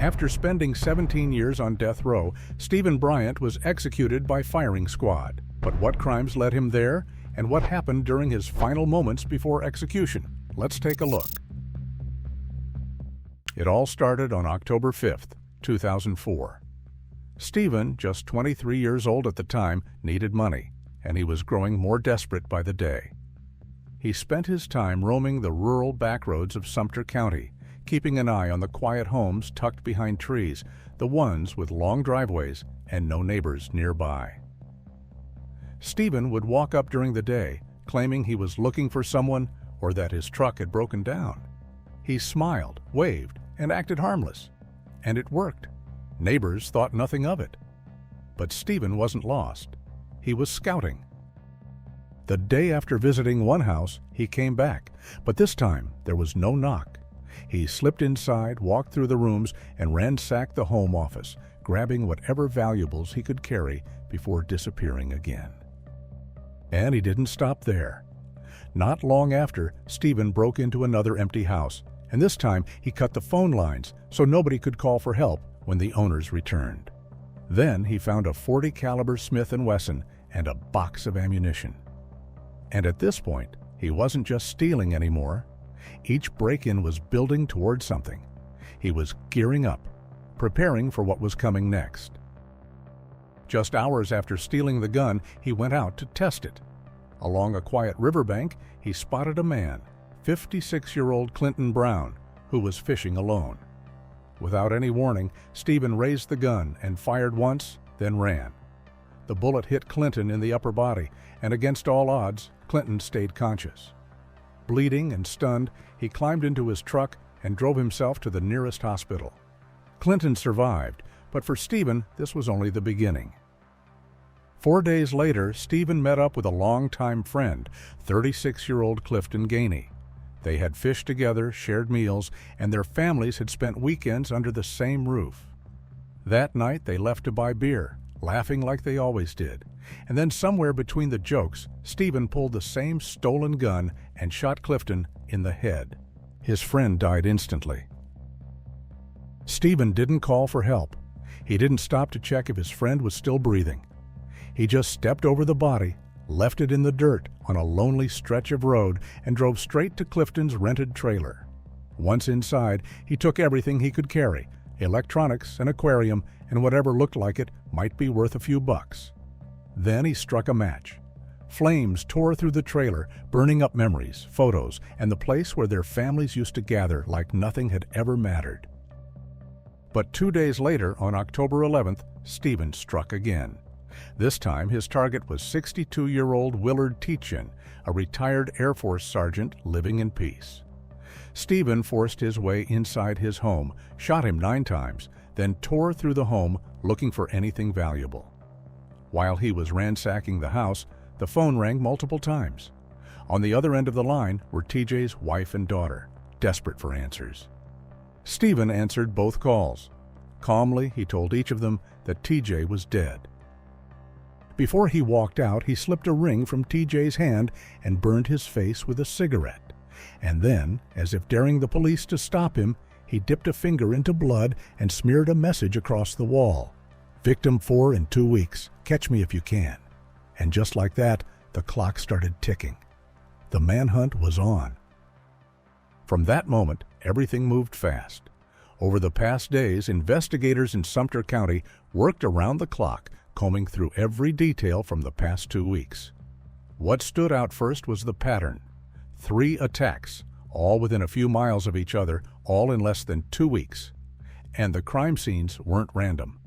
After spending 17 years on death row, Stephen Bryant was executed by firing squad. But what crimes led him there, and what happened during his final moments before execution? Let's take a look. It all started on October 5th, 2004. Stephen, just 23 years old at the time, needed money, and he was growing more desperate by the day. He spent his time roaming the rural backroads of Sumter County, keeping an eye on the quiet homes tucked behind trees, the ones with long driveways and no neighbors nearby. Stephen would walk up during the day, claiming he was looking for someone or that his truck had broken down. He smiled, waved, and acted harmless. And it worked. Neighbors thought nothing of it. But Stephen wasn't lost. He was scouting. The day after visiting one house, he came back, but this time there was no knock. He slipped inside, walked through the rooms, and ransacked the home office, grabbing whatever valuables he could carry before disappearing again. And he didn't stop there. Not long after, Stephen broke into another empty house, and this time he cut the phone lines so nobody could call for help when the owners returned. Then he found a .40 caliber Smith & Wesson and a box of ammunition. And at this point, he wasn't just stealing anymore. Each break-in was building toward something. He was gearing up, preparing for what was coming next. Just hours after stealing the gun, he went out to test it. Along a quiet riverbank, he spotted a man, 56-year-old Clinton Brown, who was fishing alone. Without any warning, Stephen raised the gun and fired once, then ran. The bullet hit Clinton in the upper body, and against all odds, Clinton stayed conscious. Bleeding and stunned, he climbed into his truck and drove himself to the nearest hospital. Clinton survived, but for Stephen, this was only the beginning. 4 days later, Stephen met up with a longtime friend, 36-year-old Clifton Gainey. They had fished together, shared meals, and their families had spent weekends under the same roof. That night, they left to buy beer, laughing like they always did. And then somewhere between the jokes, Stephen pulled the same stolen gun and shot Clifton in the head. His friend died instantly. Stephen didn't call for help. He didn't stop to check if his friend was still breathing. He just stepped over the body, left it in the dirt on a lonely stretch of road, and drove straight to Clifton's rented trailer. Once inside, he took everything he could carry, electronics, an aquarium, and whatever looked like it might be worth a few bucks. Then he struck a match. Flames tore through the trailer, burning up memories, photos, and the place where their families used to gather like nothing had ever mattered. But 2 days later, on October 11th, Stephen struck again. This time, his target was 62-year-old Willard Teachin, a retired Air Force sergeant living in peace. Stephen forced his way inside his home, shot him 9 times, then tore through the home looking for anything valuable. While he was ransacking the house, the phone rang multiple times. On the other end of the line were TJ's wife and daughter, desperate for answers. Stephen answered both calls. Calmly, he told each of them that TJ was dead. Before he walked out, he slipped a ring from TJ's hand and burned his face with a cigarette. And then, as if daring the police to stop him, he dipped a finger into blood and smeared a message across the wall. "Victim 4 in 2 weeks. Catch me if you can." And just like that, the clock started ticking. The manhunt was on. From that moment, everything moved fast. Over the past days, investigators in Sumter County worked around the clock, combing through every detail from the past 2 weeks. What stood out first was the pattern. 3 attacks, all within a few miles of each other, all in less than 2 weeks. And the crime scenes weren't random.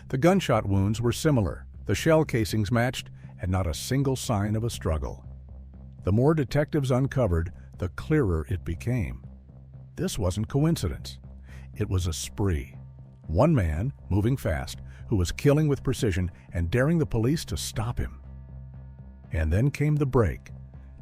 The gunshot wounds were similar, the shell casings matched, and not a single sign of a struggle. The more detectives uncovered, the clearer it became. This wasn't coincidence. It was a spree. One man, moving fast, who was killing with precision and daring the police to stop him. And then came the break.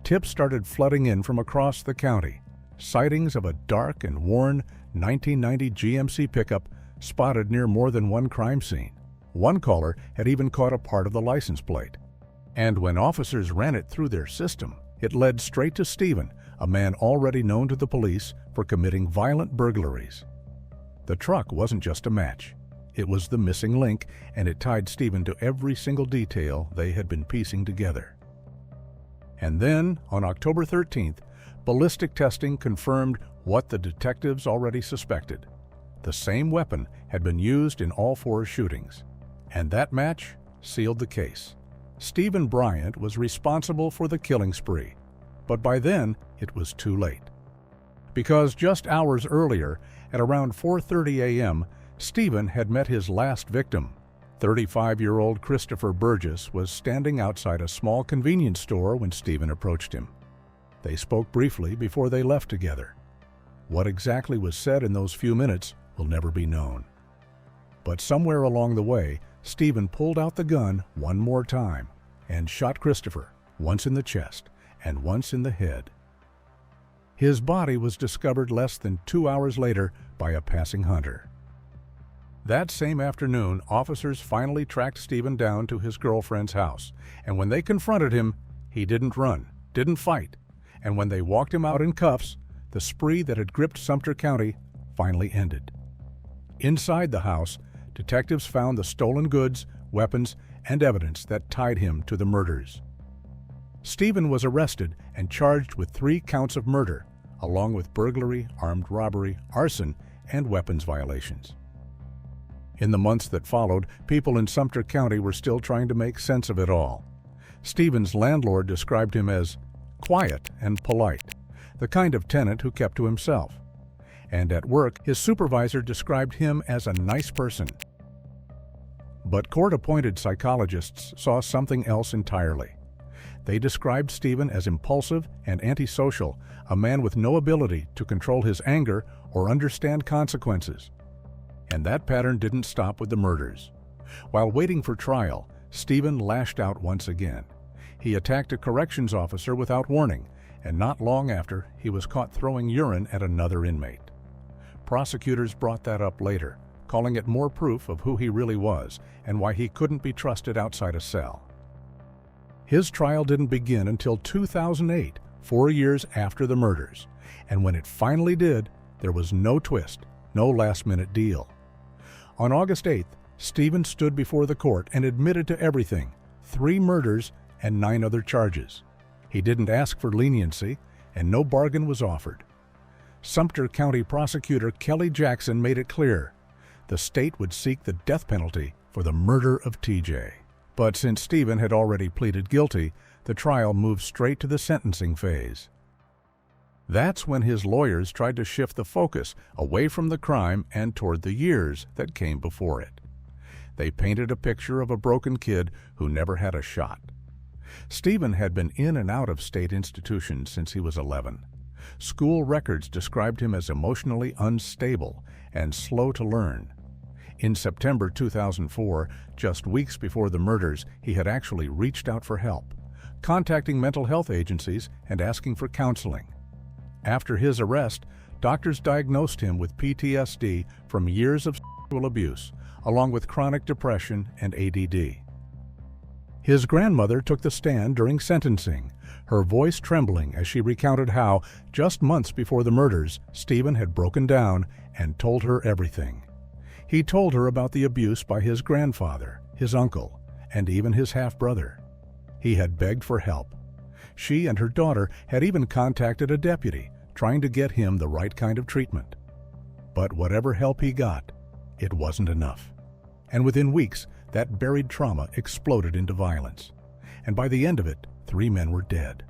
Tips started flooding in from across the county. Sightings of a dark and worn 1990 GMC pickup spotted near more than one crime scene. One caller had even caught a part of the license plate. And when officers ran it through their system, it led straight to Stephen, a man already known to the police for committing violent burglaries. The truck wasn't just a match. It was the missing link, and it tied Stephen to every single detail they had been piecing together. And then, on October 13th, ballistic testing confirmed what the detectives already suspected. The same weapon had been used in all 4 shootings, and that match sealed the case. Stephen Bryant was responsible for the killing spree, but by then it was too late. Because just hours earlier, at around 4:30 a.m., Stephen had met his last victim. 35-year-old Christopher Burgess was standing outside a small convenience store when Stephen approached him. They spoke briefly before they left together. What exactly was said in those few minutes will never be known. But somewhere along the way, Stephen pulled out the gun one more time and shot Christopher, once in the chest and once in the head. His body was discovered less than 2 hours later by a passing hunter. That same afternoon, officers finally tracked Stephen down to his girlfriend's house, and when they confronted him, he didn't run, didn't fight, and when they walked him out in cuffs, the spree that had gripped Sumter County finally ended. Inside the house, detectives found the stolen goods, weapons, and evidence that tied him to the murders. Stephen was arrested and charged with 3 counts of murder, along with burglary, armed robbery, arson, and weapons violations. In the months that followed, people in Sumter County were still trying to make sense of it all. Stephen's landlord described him as quiet and polite, the kind of tenant who kept to himself. And at work, his supervisor described him as a nice person. But court-appointed psychologists saw something else entirely. They described Stephen as impulsive and antisocial, a man with no ability to control his anger or understand consequences. And that pattern didn't stop with the murders. While waiting for trial, Stephen lashed out once again. He attacked a corrections officer without warning, and not long after, he was caught throwing urine at another inmate. Prosecutors brought that up later, calling it more proof of who he really was and why he couldn't be trusted outside a cell. His trial didn't begin until 2008, 4 years after the murders, and when it finally did, there was no twist, no last-minute deal. On August 8th, Stephen stood before the court and admitted to everything, 3 murders and 9 other charges. He didn't ask for leniency, and no bargain was offered. Sumter County Prosecutor Kelly Jackson made it clear the state would seek the death penalty for the murder of TJ. But since Stephen had already pleaded guilty, the trial moved straight to the sentencing phase. That's when his lawyers tried to shift the focus away from the crime and toward the years that came before it. They painted a picture of a broken kid who never had a shot. Stephen had been in and out of state institutions since he was 11. School records described him as emotionally unstable and slow to learn. In September 2004, just weeks before the murders, he had actually reached out for help, contacting mental health agencies and asking for counseling. After his arrest, doctors diagnosed him with PTSD from years of sexual abuse, along with chronic depression and ADD. His grandmother took the stand during sentencing, her voice trembling as she recounted how, just months before the murders, Stephen had broken down and told her everything. He told her about the abuse by his grandfather, his uncle, and even his half-brother. He had begged for help. She and her daughter had even contacted a deputy, trying to get him the right kind of treatment. But whatever help he got, it wasn't enough. And within weeks, that buried trauma exploded into violence. And by the end of it, 3 men were dead.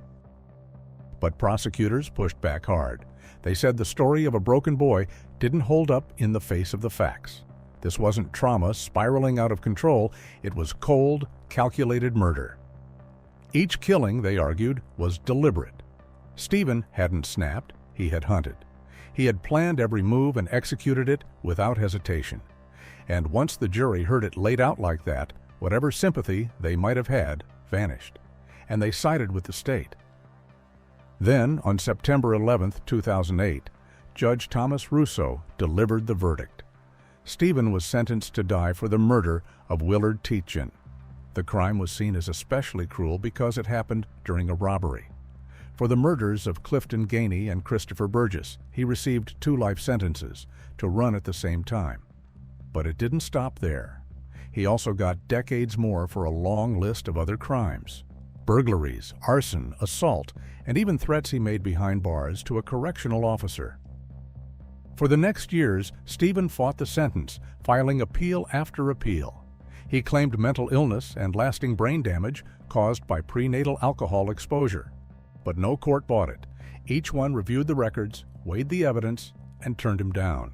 But prosecutors pushed back hard. They said the story of a broken boy didn't hold up in the face of the facts. This wasn't trauma spiraling out of control, it was cold, calculated murder. Each killing, they argued, was deliberate. Stephen hadn't snapped, he had hunted. He had planned every move and executed it without hesitation. And once the jury heard it laid out like that, whatever sympathy they might have had vanished, and they sided with the state. Then, on September 11, 2008, Judge Thomas Russo delivered the verdict. Stephen was sentenced to die for the murder of Willard Tietjen. The crime was seen as especially cruel because it happened during a robbery. For the murders of Clifton Gainey and Christopher Burgess, he received 2 life sentences to run at the same time. But it didn't stop there. He also got decades more for a long list of other crimes: burglaries, arson, assault, and even threats he made behind bars to a correctional officer. For the next years, Stephen fought the sentence, filing appeal after appeal. He claimed mental illness and lasting brain damage caused by prenatal alcohol exposure. But no court bought it. Each one reviewed the records, weighed the evidence, and turned him down.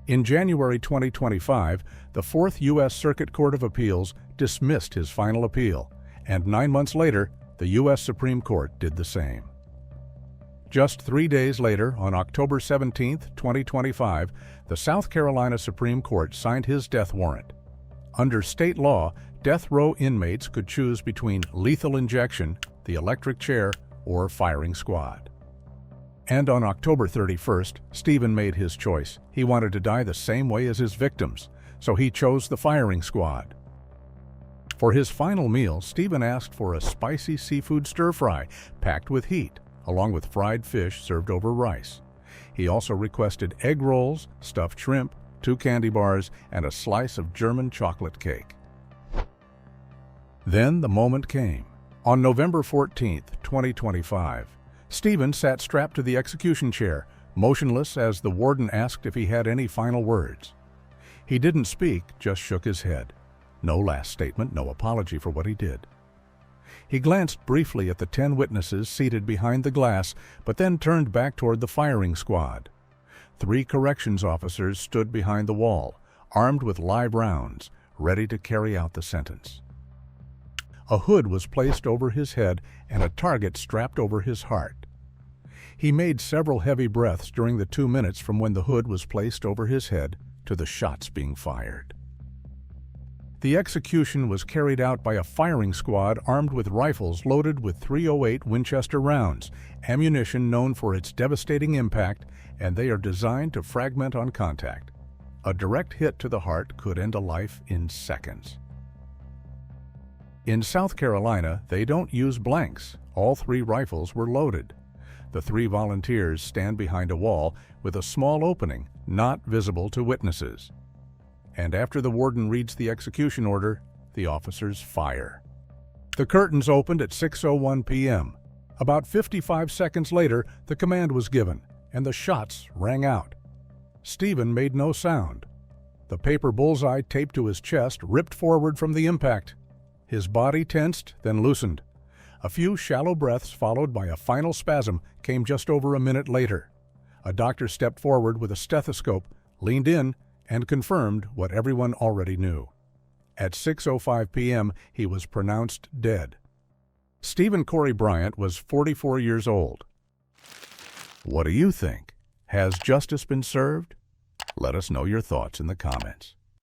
In January 2025, the 4th U.S. Circuit Court of Appeals dismissed his final appeal, and 9 months later, the U.S. Supreme Court did the same. Just 3 days later, on October 17, 2025, the South Carolina Supreme Court signed his death warrant. Under state law, death row inmates could choose between lethal injection, the electric chair, or firing squad. And on October 31st, Stephen made his choice. He wanted to die the same way as his victims, so he chose the firing squad. For his final meal, Stephen asked for a spicy seafood stir-fry packed with heat, along with fried fish served over rice. He also requested egg rolls, stuffed shrimp, 2 candy bars, and a slice of German chocolate cake. Then the moment came. On November 14, 2025, Stephen sat strapped to the execution chair, motionless as the warden asked if he had any final words. He didn't speak, just shook his head. No last statement, no apology for what he did. He glanced briefly at the 10 witnesses seated behind the glass, but then turned back toward the firing squad. 3 corrections officers stood behind the wall, armed with live rounds, ready to carry out the sentence. A hood was placed over his head and a target strapped over his heart. He made several heavy breaths during the 2 minutes from when the hood was placed over his head to the shots being fired. The execution was carried out by a firing squad armed with rifles loaded with .308 Winchester rounds, ammunition known for its devastating impact, and they are designed to fragment on contact. A direct hit to the heart could end a life in seconds. In South Carolina, they don't use blanks. All 3 rifles were loaded. The 3 volunteers stand behind a wall with a small opening, not visible to witnesses. And after the warden reads the execution order, the officers fire. The curtains opened at 6:01 p.m. About 55 seconds later, the command was given, and the shots rang out. Stephen made no sound. The paper bullseye taped to his chest ripped forward from the impact. His body tensed, then loosened. A few shallow breaths followed by a final spasm came just over a minute later. A doctor stepped forward with a stethoscope, leaned in, and confirmed what everyone already knew. At 6:05 p.m., he was pronounced dead. Stephen Corey Bryant was 44 years old. What do you think? Has justice been served? Let us know your thoughts in the comments.